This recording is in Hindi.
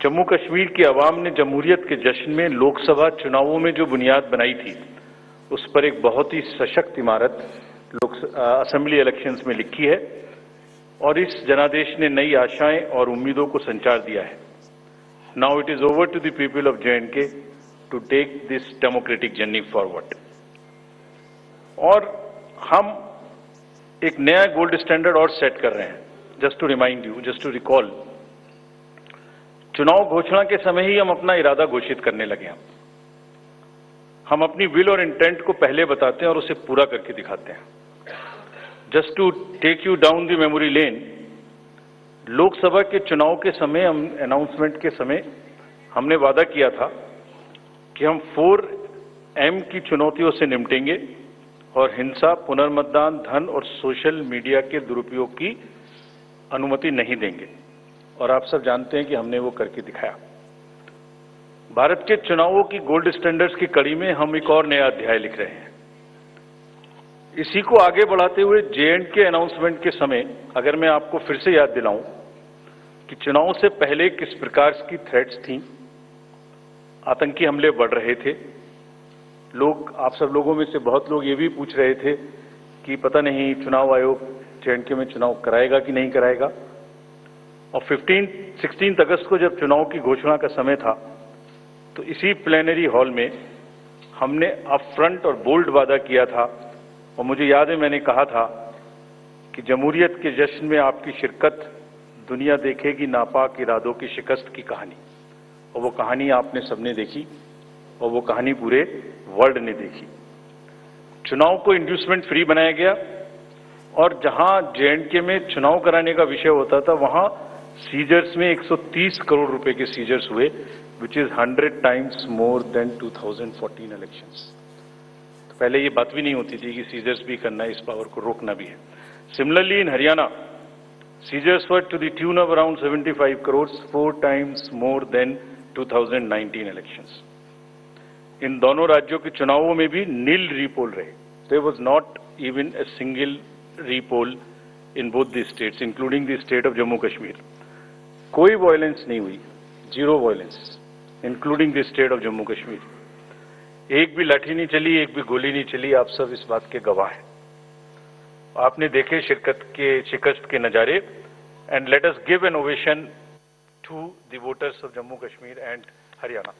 जम्मू कश्मीर की आवाम ने जमहूरियत के जश्न में लोकसभा चुनावों में जो बुनियाद बनाई थी, उस पर एक बहुत ही सशक्त इमारत असेंबली इलेक्शंस में लिखी है और इस जनादेश ने नई आशाएं और उम्मीदों को संचार दिया है। Now it is over to the people of J&K to take this democratic journey forward. और हम एक नया गोल्ड स्टैंडर्ड और सेट कर रहे हैं। Just to remind you, just to recall, चुनाव घोषणा के समय ही हम अपना इरादा घोषित करने लगे हैं। हम अपनी विल और इंटेंट को पहले बताते हैं और उसे पूरा करके दिखाते हैं। Just to take you down the memory lane, Lok Sabha के चुनाव के समय, अनाउंसमेंट के समय हमने वादा किया था कि हम 4M की चुनौतियों से निपटेंगे और हिंसा, पुनर्मतदान, धन और सोशल मीडिया के दुरुपयोग की अनुमति नहीं देंगे। और आप सब जानते हैं कि हमने वो करके दिखाया। भारत के चुनावों की गोल्ड स्टैंडर्ड्स की कड़ी में हम एक और नया अध्याय लिख रहे हैं। इसी को आगे बढ़ाते हुए J&K अनाउंसमेंट के समय अगर मैं आपको फिर से याद दिलाऊं कि चुनाव से पहले किस प्रकार की थ्रेट्स थी, आतंकी हमले बढ़ रहे थे। लोग, आप सब लोगों में से बहुत लोग ये भी पूछ रहे थे कि पता नहीं चुनाव आयोग J&K में चुनाव कराएगा कि नहीं कराएगा। और 16 अगस्त को जब चुनाव की घोषणा का समय था, तो इसी प्लेनरी हॉल में हमने अपफ्रंट और बोल्ड वादा किया था। और मुझे याद है मैंने कहा था कि जमहूरियत के जश्न में आपकी शिरकत दुनिया देखेगी नापाक इरादों की शिकस्त की कहानी। और वो कहानी आपने सबने देखी और वो कहानी पूरे वर्ल्ड ने देखी। चुनाव को इंड्यूसमेंट फ्री बनाया गया और जहां J&K में चुनाव कराने का विषय होता था, वहां सीजर्स में 130 करोड़ रुपए के सीजर्स हुए, which is 100 times more then 2014 elections. तो पहले ये बात भी नहीं होती थी कि सीजर्स भी करना है, इस पावर को रोकना भी है। Similarly in Haryana, seizures were to the tune of around 75 crore, 4 times more than 2019 elections. इन दोनों राज्यों के चुनावों में भी नील रीपोल रहे। There was not even a single repoll in both the states, including the state of Jammu Kashmir. कोई वायलेंस नहीं हुई, zero violence, including the state of Jammu Kashmir. एक भी लाठी नहीं चली, एक भी गोली नहीं चली। आप सब इस बात के गवाह हैं। आपने देखे शिकस्त के नजारे। And let us give an ovation to the voters of Jammu Kashmir and Haryana.